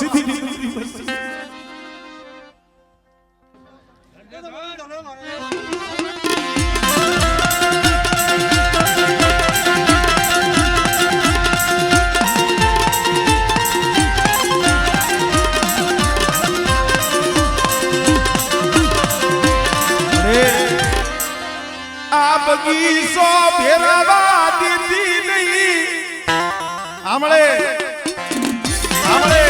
સીધી નીકળી બસ બગીચો ભેરવા દીધી નહીં આમળે આમળે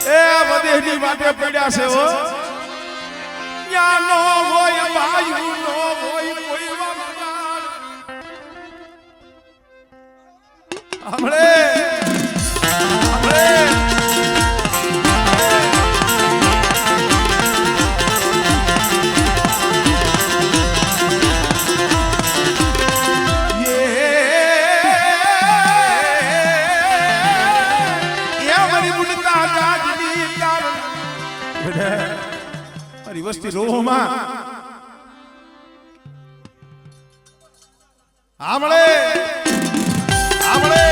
એ વધેની માટે પડ્યા છે હો નો હોય ભાઈ નો હોય કોઈ વગર હમણે વસ્તી રોહમાં આમળે આમળે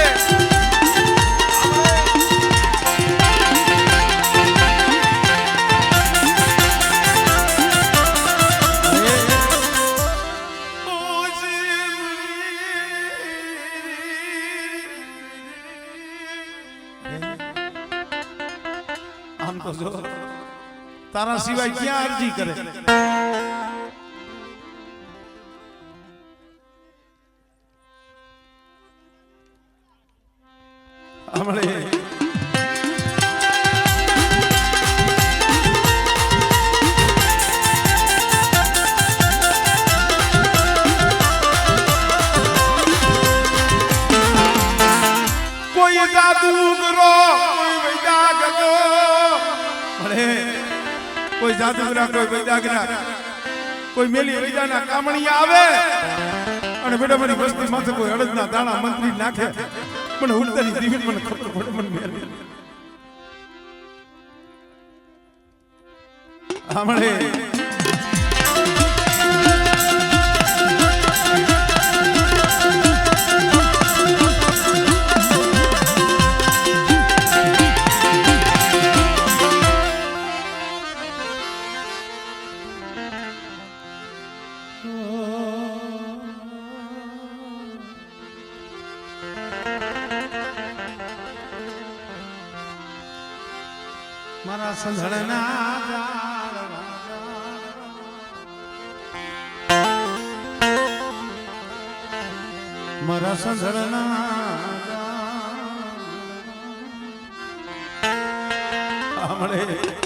આમ તો જો તારા સિવાય ક્યાં અરજી કરે હમણે કોઈ જાદુગરો કોઈ વૈદાગરો હમણે કોઈ જાદુગરા કોઈ વૈદાગરા કોઈ મેલી વૈદાના કામણી આવે અને બેટા મારી વસ્તી માથે કોઈ અડદના દાણા મંત્રી નાખે મને ઉડતાની દીવી મને ખબર પડે મને મેલી હમણે મારા સંધળના મારા સંધળના હમણે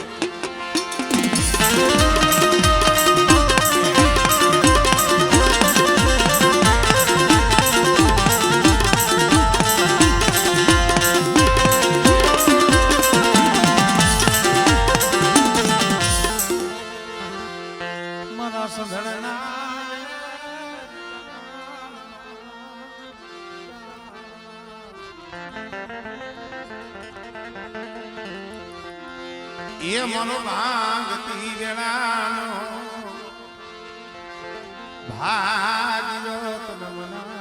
એ મનો ભાંગતી વેળાનો ભાગ્યો તમના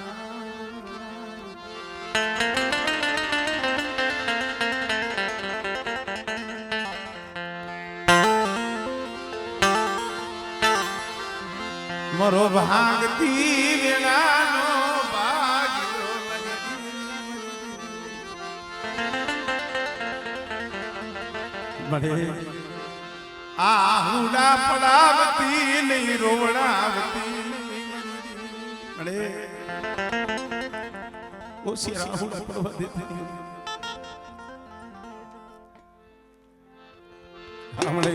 મરો ભાંગતી વેળાનો મળે આહુડા પડાવતી નહીં રોવડાવતી મળે ઓછી આહુડા પડવા દેતી મળે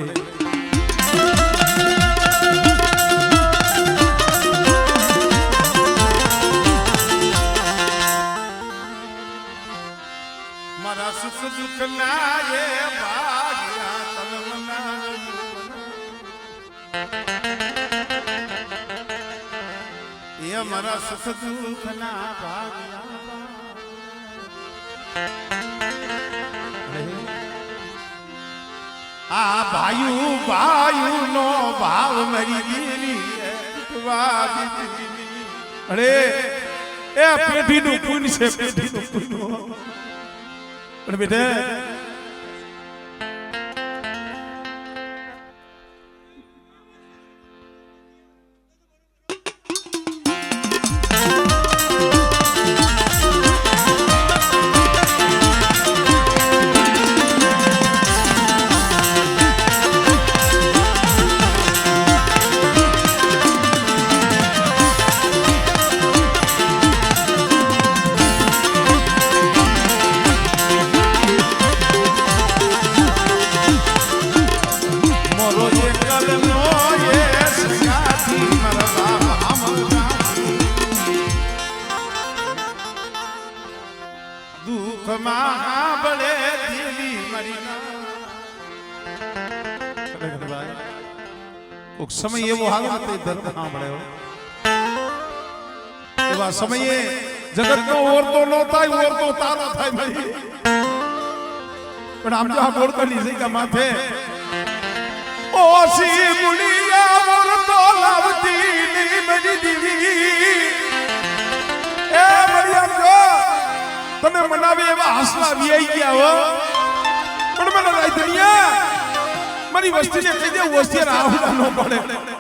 મારા સુખ દુઃખ ના એ મારા સુખ દુઃખ ના ભાગ્યા આ ભાયુ ભાયુ નો ભાવ મરી ગયેલી અરે એ પેઢીનું પુન છે પેઢીનું પુન પણ બેટા સમય એવો આવે ને તે દર્દ સાંભળ્યો એવા સમયે જગત નો ઓરતો ન થાય ઓરતો તારો થાય મારી પણ આમ જો આ બોળકની જગ્યા માથે ઓસી ગુલિયા ઓરતો લાવતી ની મરી દીવી એ મરિયમ જો તમે મનાવે એવા હસલા વિયાઈ ગયા હો પણ મને રાઈતનિયા મારી વસ્તીને કહી દે વસ્તી રાહુલા ન પડે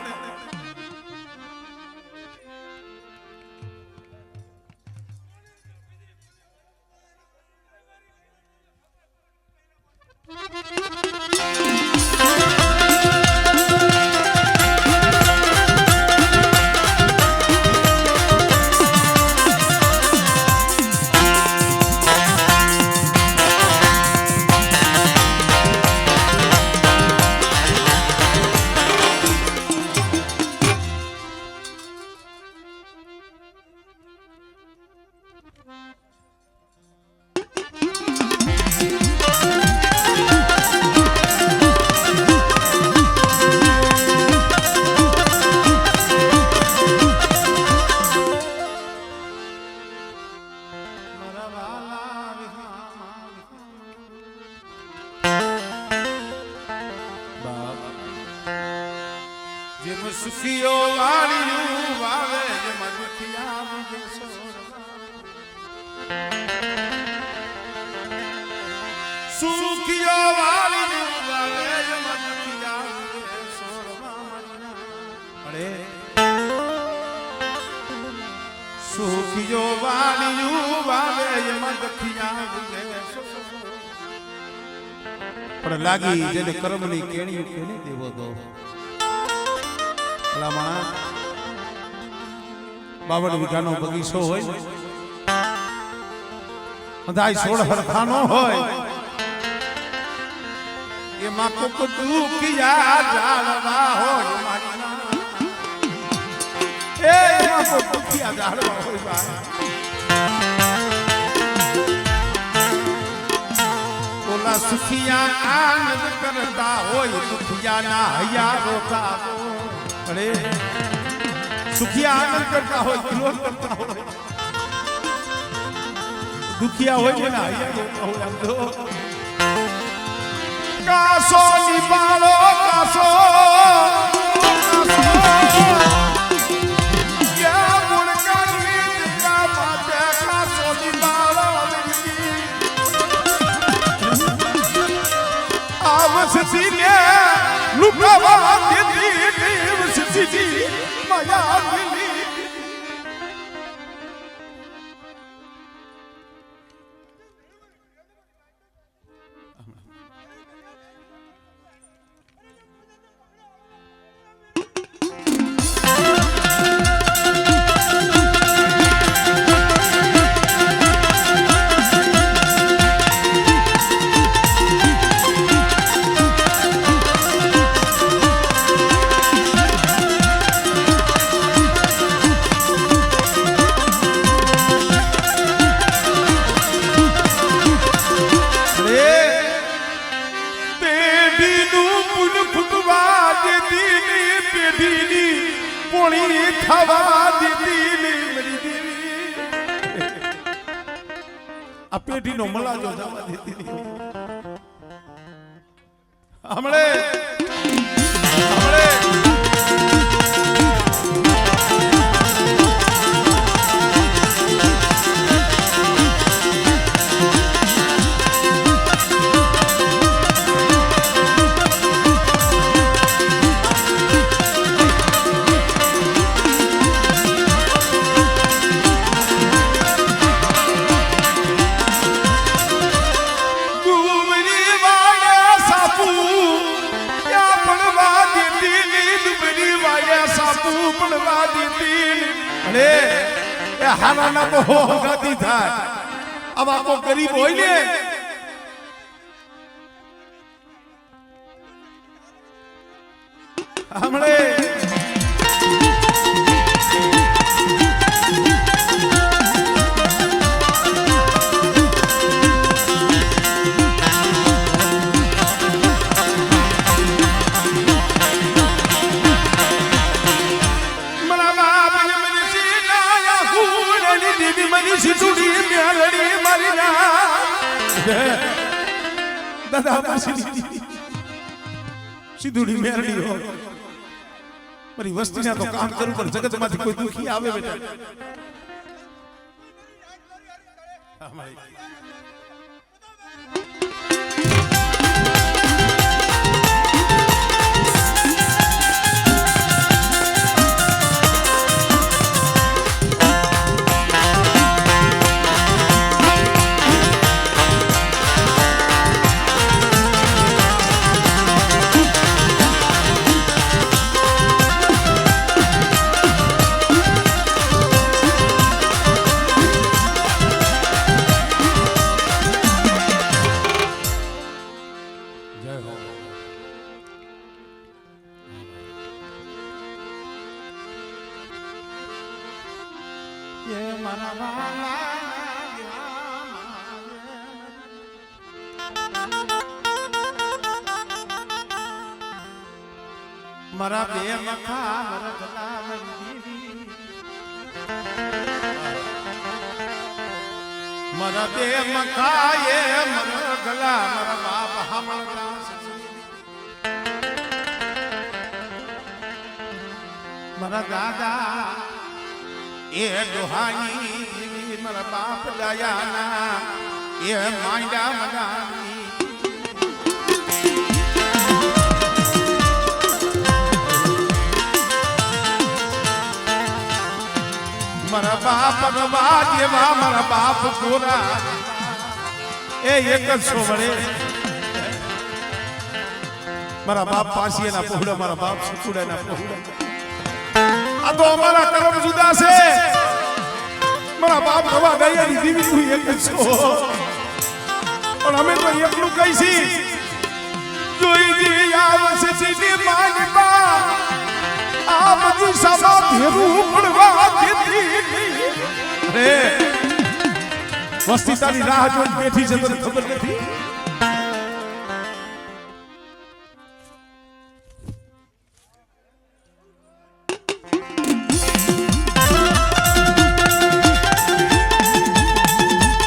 સુખીઓ વાળિયું વાવે જેમાં દુખિયા વિજે સુખીઓ વાળિયું વાવે જેમાં દુખિયા વિજે સોરમાં અરે સુખીઓ વાળિયું વાવે જેમાં દુખિયા વિજે પણ લાગી જેને કર્મની કેણીયું કેને દેવો દો બાવન વીઘાનો બગીચો હોય બધાય સોળ હરખાનો હોય એમાં કોક દુખિયા જાળવા હોય એ એમાં કોક દુખિયા જાળવા હોય ઓલા સુખિયા આનંદ કરતા હોય દુખિયા ના હૈયા રોતા અરે સુખિયા આનંદ કરતા હોય વિરોધ કરતા હોય દુખિયા હોય છે ને હૈયા રોતા હોય આમ જો કાસો નિબાળો કાસો લુકાવા દેતી દેવ સિદ્ધિ માયા મિલી આ પેઢીનો મલાજો જવા દેતી નહીં હમણે હારાના તો હોગાતી થાય આવા કો ગરીબ હોય ને હમણે દાદા સીધુડી મેરડી હો મારી વસ્તીના તો કામ કરું પણ જગતમાંથી કોઈ દુખી આવે બેટા મારા બે મખા મારા ગલા દેવી મારા બે મખા એ મારા ગલા મારા બાપ હામળા મારા દાદા એ દોહાઈ મારા બાપ દયાના એ માંડા મદાની મારા બાપ રવા દેવા મારા બાપ ગોરા એ એક જ સોવડે મારા બાપ પાસી એના પહોળા મારા બાપ સુખુડાના પહોળા આ તો અમારા કર્મ જુદા છે મારા બાપ રવા દયાની દીવી તું એક જ છો પણ અમે તો એકલું કહીશી જોઈ દી આવશે સીધી માનબા આ બધું સભા ભેરું પડવા દેતી અરે વસ્તી તારી રાહ જોઈને બેઠી છે તને ખબર નથી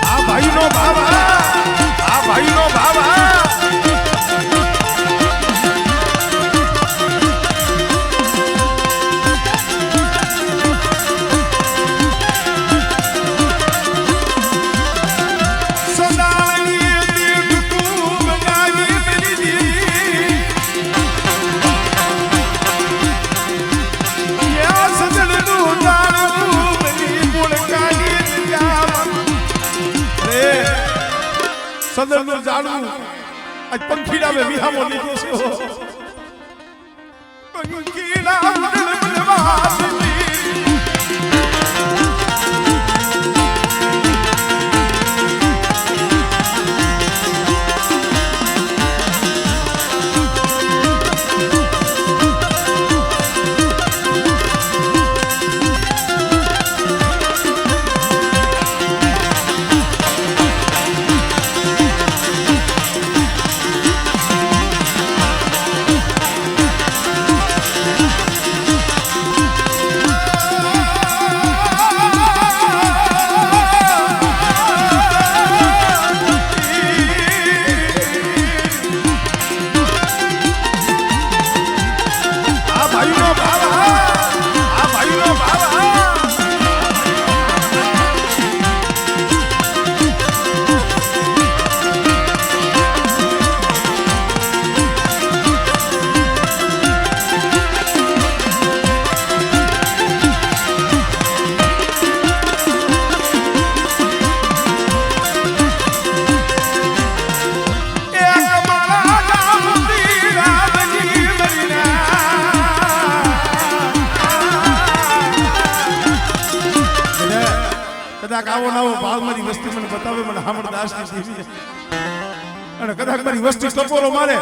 આ ભાઈનો બાબા સંદર્ભ જાણવું આજ પંખીડા મે વિહામો લીધો છે પંખીડા કદાચ આવો નવો ભાવ મારી વસ્તી મને બતાવે મને હામળદાસની દેવી અને કદાચ મારી વસ્તી ટપોરો મારે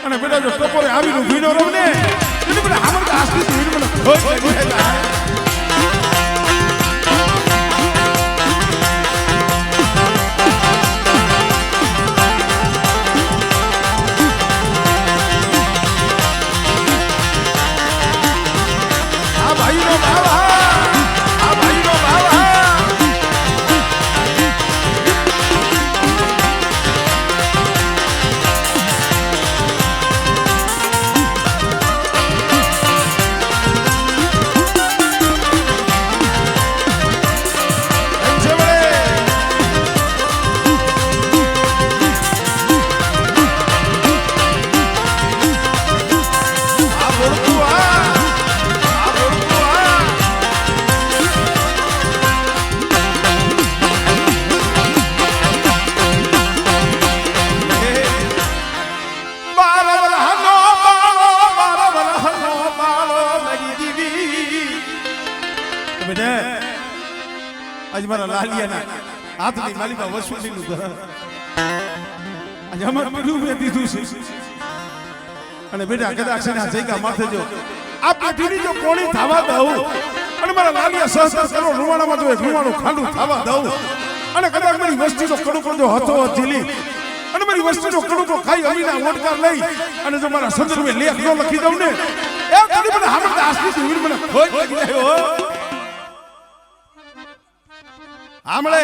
અને બેટા જો ટપોરે આવીને ભીનો રહું ને એટલે મને હામળદાસની દેવી મને ખોટ લાગી જાય आज मारा लालिया ना हाथ नहीं माली का वसूली नु घर आज हमर पीडू में दीधु छे અને બેટા કદાચ એના જઈકા માથે જો આ પેઢીની જો કોણી થાવા દઉં અને મારા લાલિયા સહસ્ત્ર કરો રૂવાણામાં જો એક રૂવાણું ખાંડું થાવા દઉં અને કદાચ મારી વસ્તીનો કડુકો જો હતો ઝીલી અને મારી વસ્તીનો કડુકો ખાઈ અમીના ઓટકાર લઈ અને જો મારા સંદર્ભે લેખ નો લખી દઉં ને એ કદી મને હામળદાસની દેવી મને ખોટ લાગી જાય હો આમળે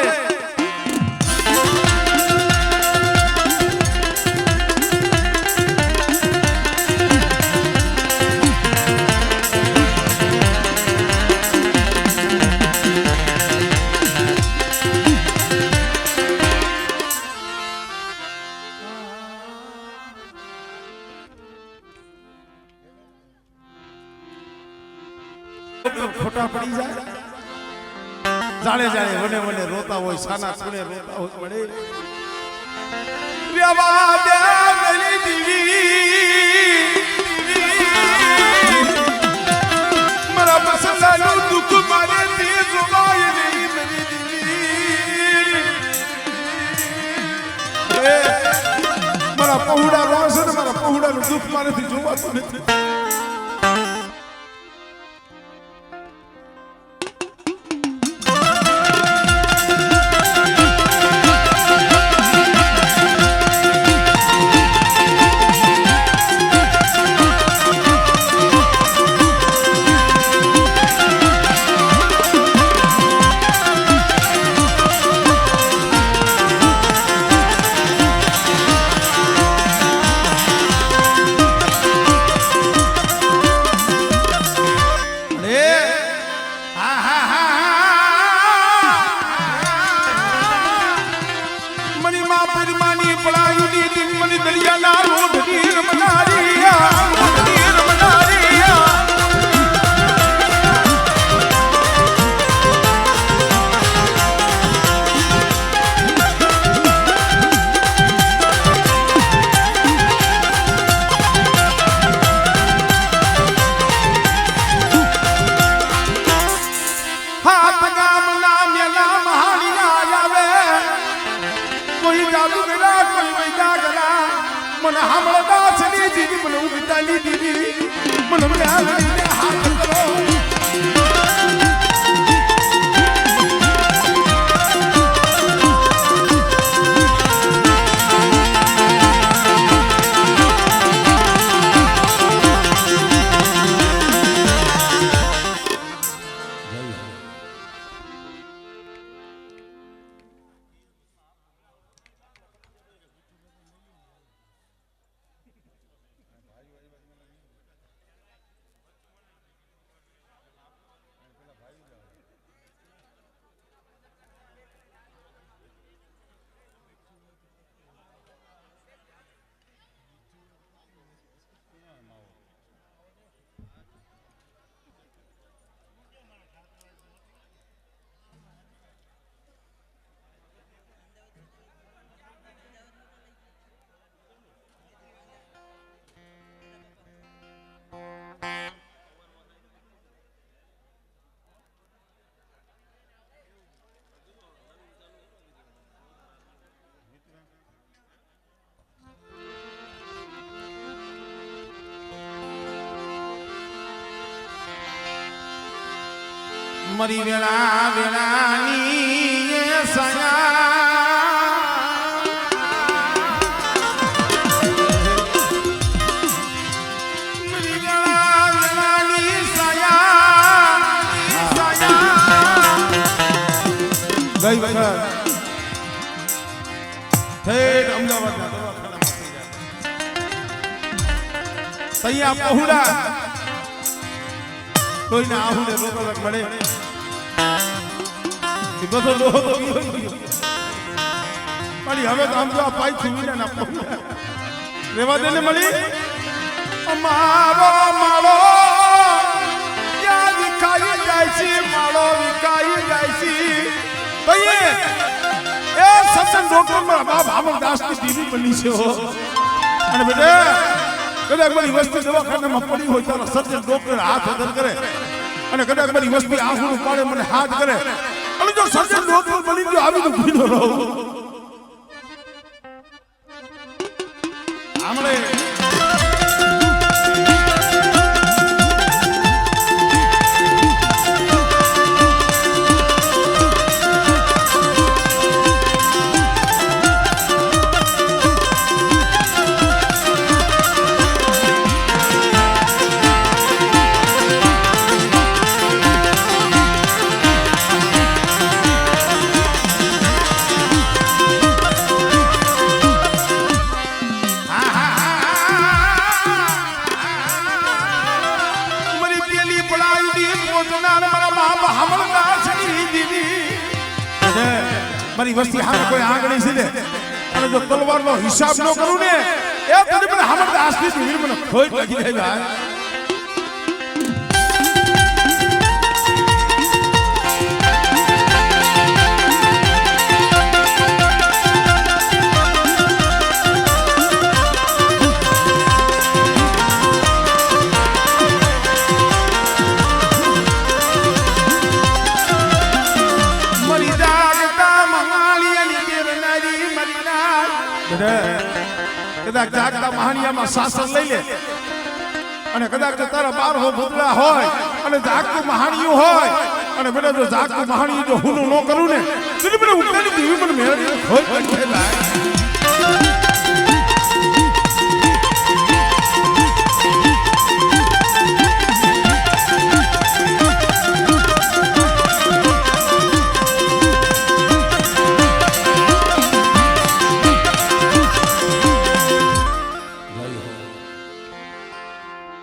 ખોટા પડી જાય જાણે જાણે વને વને રોતા હોય સાના ખૂણે રોતા હોય મળે રેવા દે મેરી દીવી મારા મસલાનું દુખ મારે તે જોવાય નહીં મેરી દીવી મારા પહોળા રોસ ને મારા પહોળાનું દુખ મારેથી જોવાતું નથી મને હામળદાસની દીદી મને ઉગતાની દીદી મને મ્યાલીને હાથ કરો મરી વેળા વેળાની સયા મરી વેળા વેળાની સયા ગઈ વખત ઠેઠ અમદાવાદના દવાખાનામાં તૈયા પહોળા કોઈને આહુને રોકવા મળે એ બધો લોહો તો પીવો ગયો પણ હવે તો આમ જો આ પાઈ છુવીને ના પહોળા રેવા દેને મળી અમારો માળો ક્યાં વિખાઈ જાય છે માળો વિખાઈ જાય છે ભાઈ એ સત્સંગ ડોક્ટર માં બાપ અમરદાસ ની દીવી બની છે હો અને બેટા કદાચ મારી વસ્તી દવાખાનામાં પડી હોય ત્યારે સર્જન ડોક્ટર હાથ અદર કરે અને કદાચ મારી વસ્તી આંખોનું પાડે મને હાથ કરે અને જો સર્જન ડોક્ટર બની ગયો આવી તો ભીનો રહું આમળે મારી વસ્તી હામે કોઈ આંગળી છે ને અને જો તલવારનો હિસાબ ન કરું ને એ તને મને અમરદાસ ની દીવી મને ખોટ લાગી જાય કદાચ જાગતા મહાનિયામાં શાસન લઈ લે અને કદાચ તારા 12 ભૂતળા હોય અને જાગતું મહાનિયું હોય અને મને જો જાગતું મહાનિયું જો હું ન કરું ને તો મને ઉકેલી દીવી મને મેળવી ખોટ પડી જાય